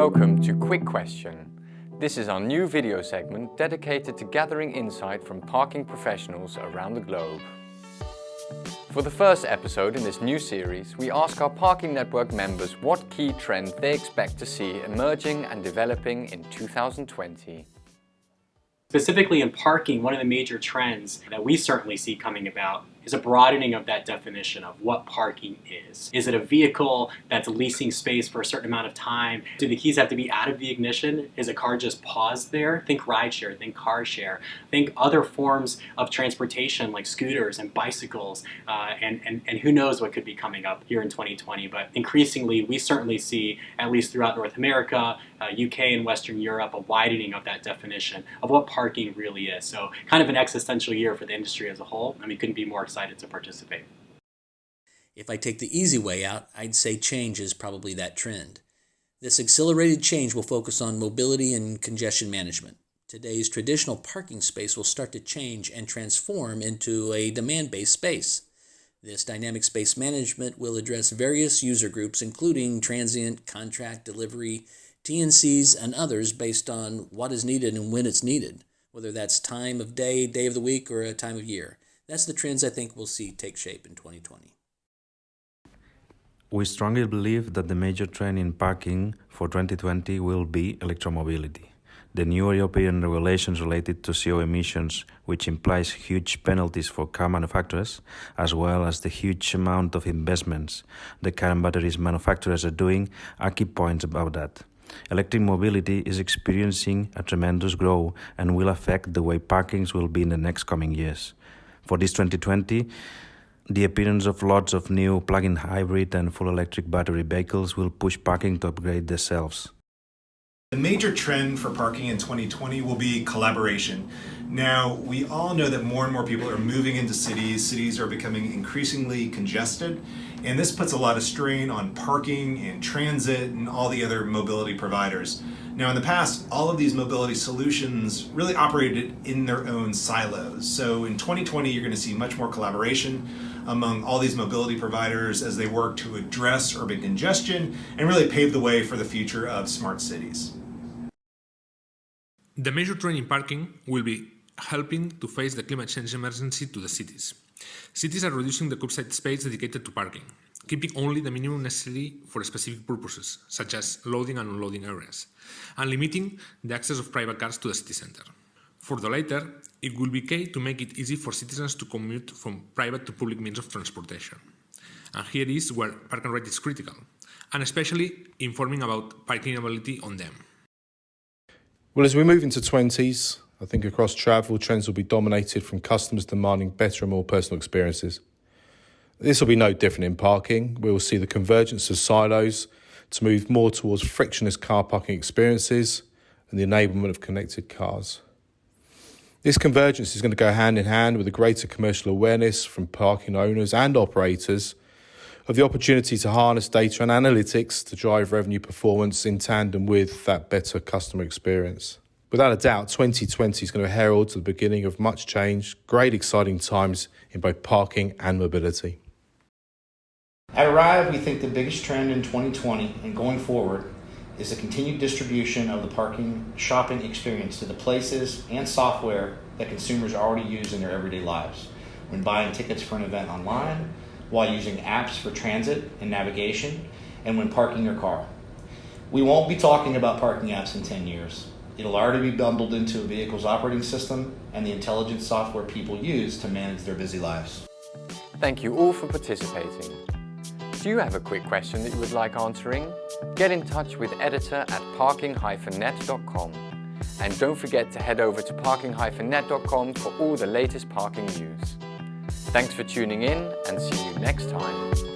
Welcome to Quick Question. This is our new video segment dedicated to gathering insight from parking professionals around the globe. For the first episode in this new series, we ask our parking network members what key trends they expect to see emerging and developing in 2020. Specifically in parking, one of the major trends that we certainly see coming about is a broadening of that definition of what parking is. Is it a vehicle that's leasing space for a certain amount of time? Do the keys have to be out of the ignition? Is a car just paused there? Think rideshare, think car share, think other forms of transportation like scooters and bicycles, and who knows what could be coming up here in 2020. But increasingly, we certainly see, at least throughout North America, UK and Western Europe, a widening of that definition of what parking really is. So kind of an existential year for the industry as a whole, and we couldn't be more excited to participate. If I take the easy way out, I'd say change is probably that trend. This accelerated change will focus on mobility and congestion management. Today's traditional parking space will start to change and transform into a demand-based space. This dynamic space management will address various user groups, including transient, contract, delivery, TNCs, and others based on what is needed and when it's needed, whether that's time of day, day of the week, or a time of year. That's the trends I think we'll see take shape in 2020. We strongly believe that the major trend in parking for 2020 will be electro-mobility. The new European regulations related to CO emissions, which implies huge penalties for car manufacturers, as well as the huge amount of investments the car and batteries manufacturers are doing, are key points about that. Electric mobility is experiencing a tremendous growth and will affect the way parkings will be in the next coming years. For this 2020, the appearance of lots of new plug-in hybrid and full electric battery vehicles will push parking to upgrade themselves. The major trend for parking in 2020 will be collaboration. Now, we all know that more and more people are moving into cities. Cities are becoming increasingly congested, and this puts a lot of strain on parking and transit and all the other mobility providers. Now, in the past, all of these mobility solutions really operated in their own silos. So in 2020, you're going to see much more collaboration among all these mobility providers as they work to address urban congestion and really pave the way for the future of smart cities. The major trend in parking will be helping to face the climate change emergency to the cities. Cities are reducing the curbside space dedicated to parking, keeping only the minimum necessary for specific purposes, such as loading and unloading areas, and limiting the access of private cars to the city center. For the latter, it will be key to make it easy for citizens to commute from private to public means of transportation. And here is where park and ride is critical, and especially informing about parking ability on them. Well, as we move into 20s, I think across travel, trends will be dominated from customers demanding better and more personal experiences. This will be no different in parking. We will see the convergence of silos to move more towards frictionless car parking experiences and the enablement of connected cars. This convergence is going to go hand in hand with a greater commercial awareness from parking owners and operators of the opportunity to harness data and analytics to drive revenue performance in tandem with that better customer experience. Without a doubt, 2020 is going to herald the beginning of much change, great exciting times in both parking and mobility. At Arrive, we think the biggest trend in 2020 and going forward is the continued distribution of the parking shopping experience to the places and software that consumers already use in their everyday lives. When buying tickets for an event online, while using apps for transit and navigation, and when parking your car. We won't be talking about parking apps in 10 years. It'll already be bundled into a vehicle's operating system and the intelligent software people use to manage their busy lives. Thank you all for participating. Do you have a quick question that you would like answering? Get in touch with editor at parking-net.com. And don't forget to head over to parking-net.com for all the latest parking news. Thanks for tuning in and see you next time.